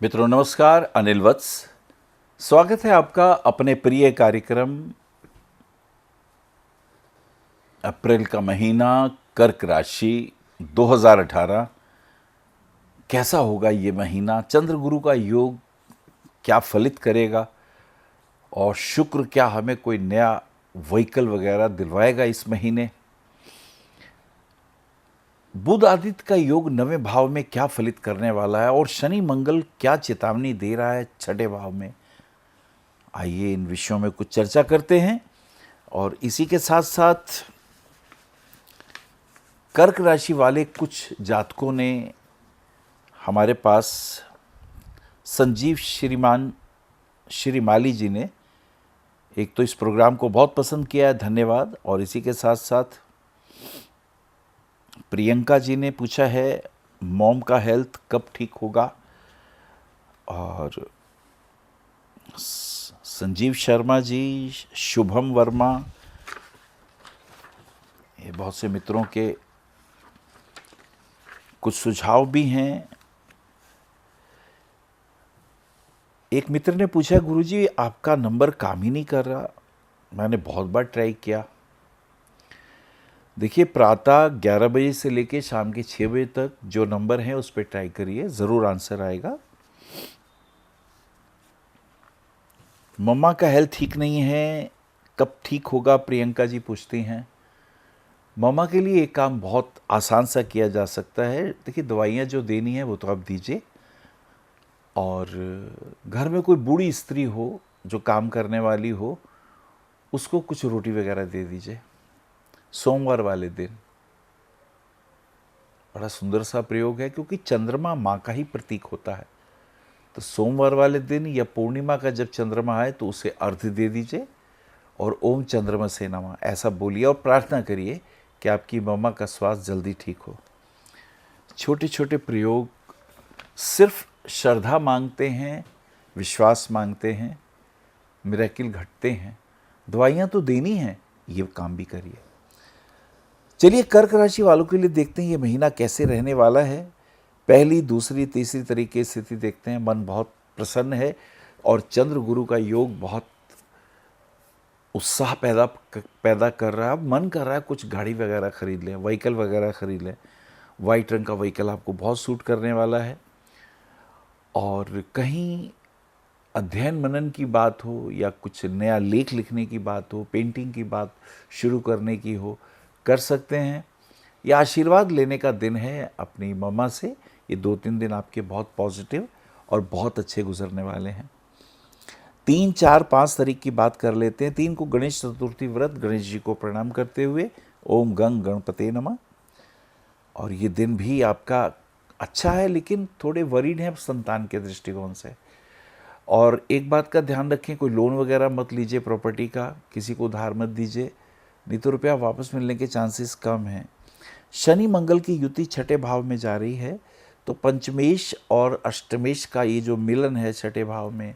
मित्रों नमस्कार, अनिल वत्स स्वागत है आपका अपने प्रिय कार्यक्रम अप्रैल का महीना कर्क राशि 2018। कैसा होगा ये महीना? चंद्र गुरु का योग क्या फलित करेगा और शुक्र क्या हमें कोई नया व्हीकल वगैरह दिलवाएगा इस महीने? बुध आदित्य का योग नवें भाव में क्या फलित करने वाला है और शनि मंगल क्या चेतावनी दे रहा है छठे भाव में? आइए इन विषयों में कुछ चर्चा करते हैं। और इसी के साथ साथ कर्क राशि वाले कुछ जातकों ने हमारे पास संजीव श्रीमाली जी ने एक तो इस प्रोग्राम को बहुत पसंद किया है, धन्यवाद। और इसी के साथ साथ प्रियंका जी ने पूछा है मॉम का हेल्थ कब ठीक होगा। और संजीव शर्मा जी, शुभम वर्मा, ये बहुत से मित्रों के कुछ सुझाव भी हैं। एक मित्र ने पूछा गुरुजी आपका नंबर काम ही नहीं कर रहा। मैंने बहुत बार ट्राई किया। देखिए, प्रातः 11 बजे से लेकर शाम के 6 बजे तक जो नंबर है उस पर ट्राई करिए, ज़रूर आंसर आएगा। मम्मा का हेल्थ ठीक नहीं है, कब ठीक होगा? प्रियंका जी पूछती हैं। मम्मा के लिए एक काम बहुत आसान सा किया जा सकता है। देखिए, दवाइयाँ जो देनी है वो तो आप दीजिए, और घर में कोई बूढ़ी स्त्री हो जो काम करने वाली हो, उसको कुछ रोटी वगैरह दे दीजिए सोमवार वाले दिन। बड़ा सुंदर सा प्रयोग है, क्योंकि चंद्रमा माँ का ही प्रतीक होता है। तो सोमवार वाले दिन या पूर्णिमा का जब चंद्रमा आए तो उसे अर्घ्य दे दीजिए और ओम चंद्रमा से नमः ऐसा बोलिए और प्रार्थना करिए कि आपकी मम्मा का स्वास्थ्य जल्दी ठीक हो। छोटे छोटे प्रयोग सिर्फ श्रद्धा मांगते हैं, विश्वास मांगते हैं, मिरेकल घटते हैं। दवाइयाँ तो देनी हैं, ये काम भी करिए। चलिए कर्क राशि वालों के लिए देखते हैं ये महीना कैसे रहने वाला है। पहली, दूसरी, तीसरी तरीके की स्थिति देखते हैं। मन बहुत प्रसन्न है और चंद्र गुरु का योग बहुत उत्साह पैदा कर रहा है। अब मन कर रहा है कुछ गाड़ी वगैरह खरीद लें, व्हीकल वगैरह खरीद लें। वाइट रंग का व्हीकल आपको बहुत सूट करने वाला है। और कहीं अध्ययन मनन की बात हो या कुछ नया लेख लिखने की बात हो, पेंटिंग की बात शुरू करने की हो, कर सकते हैं। या आशीर्वाद लेने का दिन है अपनी मम्मा से। ये 2-3 दिन आपके बहुत पॉजिटिव और बहुत अच्छे गुजरने वाले हैं। 3, 4, 5 तारीख की बात कर लेते हैं। 3 को गणेश चतुर्थी व्रत, गणेश जी को प्रणाम करते हुए ओम गंग गणपते नमः। और ये दिन भी आपका अच्छा है, लेकिन थोड़े वरीड हैं संतान के दृष्टिकोण से। और एक बात का ध्यान रखें, कोई लोन वगैरह मत लीजिए प्रॉपर्टी का, किसी को उधार मत दीजिए, नहीं तो रुपया वापस मिलने के चांसेस कम हैं। शनि मंगल की युति छठे भाव में जा रही है, तो पंचमेश और अष्टमेश का ये जो मिलन है छठे भाव में,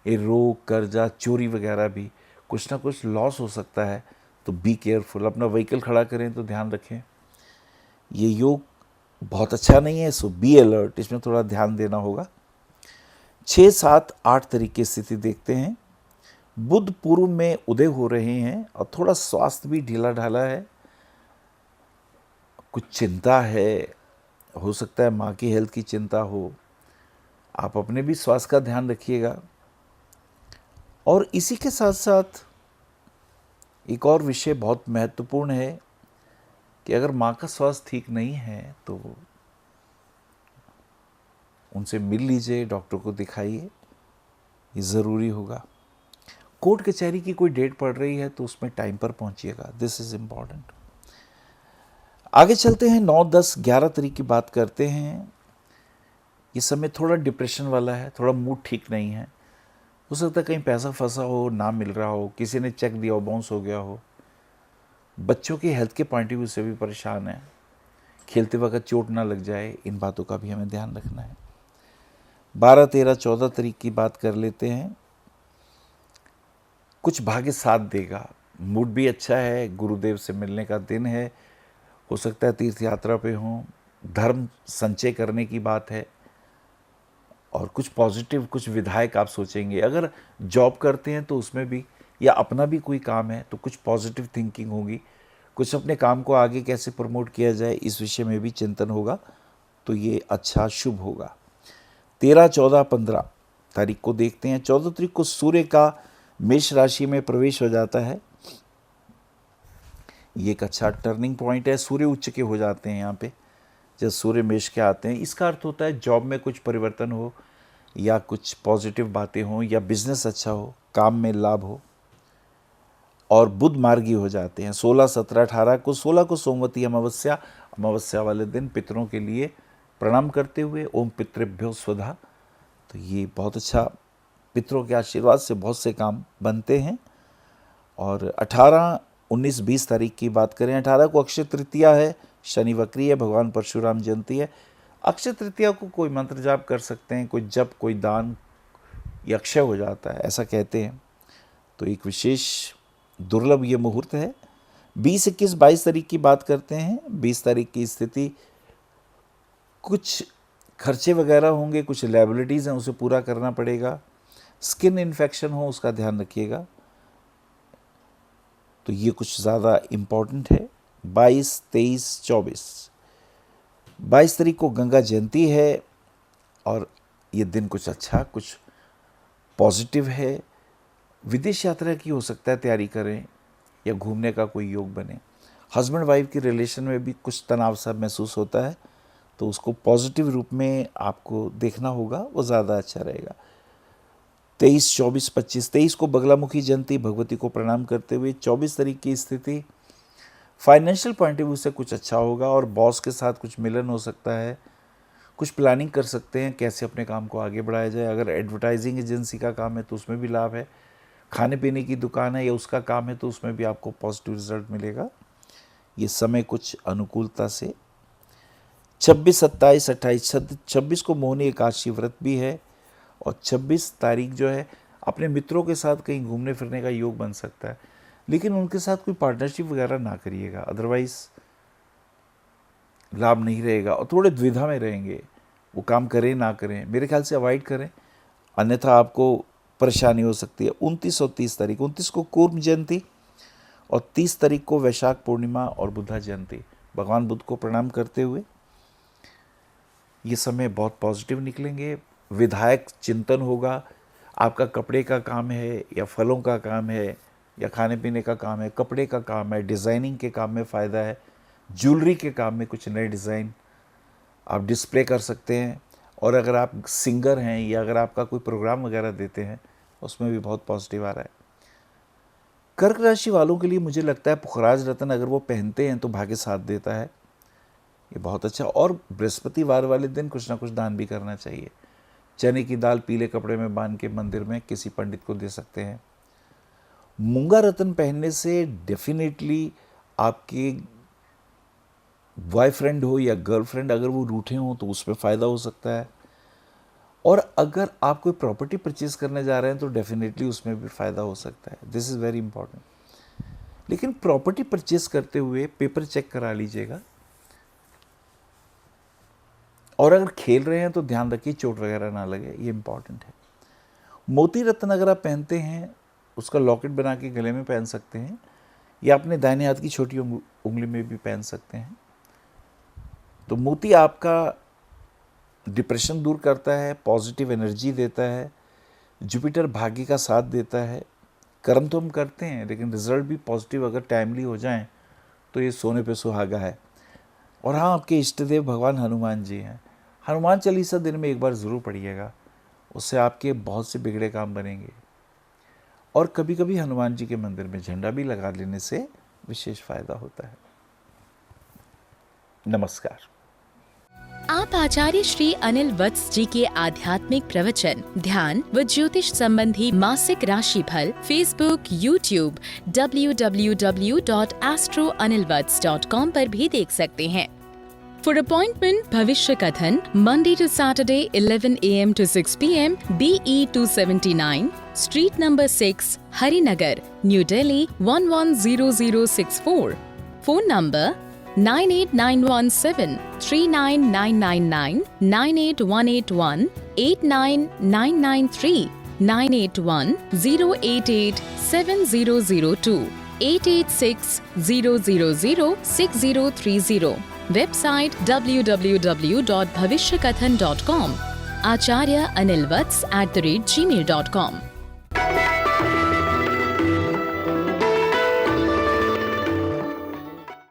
ये रोग, कर्जा, चोरी वगैरह भी कुछ ना कुछ लॉस हो सकता है। तो बी केयरफुल। अपना व्हीकल खड़ा करें तो ध्यान रखें। ये योग बहुत अच्छा नहीं है, सो बी अलर्ट, इसमें थोड़ा ध्यान देना होगा। 6, 7, 8 तारीख की स्थिति देखते हैं। बुध पूर्व में उदय हो रहे हैं और थोड़ा स्वास्थ्य भी ढीला ढाला है। कुछ चिंता है, हो सकता है माँ की हेल्थ की चिंता हो। आप अपने भी स्वास्थ्य का ध्यान रखिएगा। और इसी के साथ साथ एक और विषय बहुत महत्वपूर्ण है कि अगर माँ का स्वास्थ्य ठीक नहीं है तो उनसे मिल लीजिए, डॉक्टर को दिखाइए, ये ज़रूरी होगा। कोर्ट कचहरी की कोई डेट पड़ रही है तो उसमें टाइम पर पहुंचिएगा, दिस इज़ इम्पॉर्टेंट। आगे चलते हैं। 9, 10, 11 तारीख की बात करते हैं। ये समय थोड़ा डिप्रेशन वाला है, थोड़ा मूड ठीक नहीं है। हो सकता है कहीं पैसा फंसा हो, ना मिल रहा हो, किसी ने चेक दिया हो, बाउंस हो गया हो। बच्चों की हेल्थ के पॉइंट ऑफ व्यू से भी परेशान है। खेलते वक्त चोट ना लग जाए, इन बातों का भी हमें ध्यान रखना है। 12, 13, 14 तारीख की बात कर लेते हैं। कुछ भाग्य साथ देगा, मूड भी अच्छा है, गुरुदेव से मिलने का दिन है। हो सकता है तीर्थ यात्रा पे हों, धर्म संचय करने की बात है। और कुछ पॉजिटिव, कुछ विधायक आप सोचेंगे। अगर जॉब करते हैं तो उसमें भी, या अपना भी कोई काम है तो कुछ पॉजिटिव थिंकिंग होगी, कुछ अपने काम को आगे कैसे प्रमोट किया जाए इस विषय में भी चिंतन होगा, तो ये अच्छा शुभ होगा। 13, 14, 15 तारीख को देखते हैं। 14 तारीख को सूर्य का मेष राशि में प्रवेश हो जाता है। ये एक अच्छा टर्निंग पॉइंट है। सूर्य उच्च के हो जाते हैं यहाँ पे जब सूर्य मेष के आते हैं। इसका अर्थ होता है जॉब में कुछ परिवर्तन हो, या कुछ पॉजिटिव बातें हों, या बिजनेस अच्छा हो, काम में लाभ हो। और बुध मार्गी हो जाते हैं 16, 17, 18 को। 16 को सोमवती अमावस्या, अमावस्या वाले दिन पितरों के लिए प्रणाम करते हुए ओम पितृभ्यो स्वधा, तो ये बहुत अच्छा, पितरों के आशीर्वाद से बहुत से काम बनते हैं। और 18, 19, 20 तारीख की बात करें, 18 को अक्षय तृतीया है, शनि वक्री है, भगवान परशुराम जयंती है। अक्षय तृतीया को कोई मंत्र जाप कर सकते हैं, कोई जप, कोई दान, ये अक्षय हो जाता है ऐसा कहते हैं। तो एक विशेष दुर्लभ ये मुहूर्त है। 20, 21, 22 तारीख की बात करते हैं। 20 तारीख की स्थिति, कुछ खर्चे वगैरह होंगे, कुछ लायबिलिटीज़ हैं उसे पूरा करना पड़ेगा। स्किन इन्फेक्शन हो उसका ध्यान रखिएगा, तो ये कुछ ज़्यादा इम्पॉर्टेंट है। 22, 23, 24, 22 तारीख को गंगा जयंती है, और ये दिन कुछ अच्छा, कुछ पॉजिटिव है। विदेश यात्रा की हो सकता है तैयारी करें, या घूमने का कोई योग बने। हस्बैंड वाइफ की रिलेशन में भी कुछ तनाव सा महसूस होता है, तो उसको पॉजिटिव रूप में आपको देखना होगा, वो ज़्यादा अच्छा रहेगा। 23, 24, 25, 23 को बगलामुखी जयंती, भगवती को प्रणाम करते हुए। 24 तारीख की स्थिति फाइनेंशियल पॉइंट ऑफ व्यू से कुछ अच्छा होगा, और बॉस के साथ कुछ मिलन हो सकता है, कुछ प्लानिंग कर सकते हैं कैसे अपने काम को आगे बढ़ाया जाए। अगर एडवर्टाइजिंग एजेंसी का काम है तो उसमें भी लाभ है, खाने पीने की दुकान है या उसका काम है तो उसमें भी आपको पॉजिटिव रिजल्ट मिलेगा। ये समय कुछ अनुकूलता से। 26, 27, 28, 26 को मोहिनी एकादशी व्रत भी है, और 26 तारीख जो है अपने मित्रों के साथ कहीं घूमने फिरने का योग बन सकता है, लेकिन उनके साथ कोई पार्टनरशिप वगैरह ना करिएगा, अदरवाइज लाभ नहीं रहेगा और थोड़े द्विधा में रहेंगे। वो काम करें ना करें, मेरे ख्याल से अवॉइड करें, अन्यथा आपको परेशानी हो सकती है। 29 और 30 तारीख, 29 को कूर्म जयंती और 30 तारीख को वैशाख पूर्णिमा और बुद्धा जयंती। भगवान बुद्ध को प्रणाम करते हुए ये समय बहुत पॉजिटिव निकलेंगे। विधायक चिंतन होगा। आपका कपड़े का काम है, या फलों का काम है, या खाने पीने का काम है, कपड़े का काम है, डिज़ाइनिंग के काम में फ़ायदा है, ज्वेलरी के काम में कुछ नए डिज़ाइन आप डिस्प्ले कर सकते हैं। और अगर आप सिंगर हैं, या अगर आपका कोई प्रोग्राम वगैरह देते हैं, उसमें भी बहुत पॉजिटिव आ रहा है। कर्क राशि वालों के लिए मुझे लगता है पुखराज रत्न अगर वो पहनते हैं तो भाग्य साथ देता है, ये बहुत अच्छा। और बृहस्पतिवार वाले दिन कुछ ना कुछ दान भी करना चाहिए। चने की दाल पीले कपड़े में बांध के मंदिर में किसी पंडित को दे सकते हैं। मूंगा रत्न पहनने से डेफिनेटली आपके बॉयफ्रेंड हो या गर्लफ्रेंड अगर वो रूठे हों तो उसमें फ़ायदा हो सकता है। और अगर आप कोई प्रॉपर्टी परचेज करने जा रहे हैं तो डेफिनेटली उसमें भी फ़ायदा हो सकता है। This is very important. लेकिन प्रॉपर्टी परचेज करते हुए पेपर चेक करा लीजिएगा, और अगर खेल रहे हैं तो ध्यान रखिए चोट वगैरह ना लगे, ये इंपॉर्टेंट है। मोती रत्न अगर आप पहनते हैं, उसका लॉकेट बना के गले में पहन सकते हैं, या अपने दाहिने हाथ की छोटी उंगली में भी पहन सकते हैं। तो मोती आपका डिप्रेशन दूर करता है, पॉजिटिव एनर्जी देता है, जुपिटर भाग्य का साथ देता है। कर्म तो हम करते हैं, लेकिन रिजल्ट भी पॉजिटिव अगर टाइमली हो जाएं तो ये सोने पे सुहागा है। और हाँ, आपके इष्ट देव भगवान हनुमान जी हैं। हनुमान चालीसा दिन में एक बार ज़रूर पढ़िएगा, उससे आपके बहुत से बिगड़े काम बनेंगे। और कभी कभी हनुमान जी के मंदिर में झंडा भी लगा लेने से विशेष फायदा होता है। नमस्कार। आप आचार्य श्री अनिल वत्स जी के आध्यात्मिक प्रवचन, ध्यान व ज्योतिष संबंधी मासिक राशि फल फेसबुक, यूट्यूब, www.astroanilvats.com पर भी देख सकते हैं। For appointment, भविष्य कथन, Monday to Saturday, 11 a.m. to 6 p.m. BE 279, Street number 6, Harinagar, New Delhi 110064. Phone number 98917 39999, 98181 89993, 981 088 7002, 886 000 6030. Website www.bhavishyakathan.com. Acharya Anil Vats @gmail.com.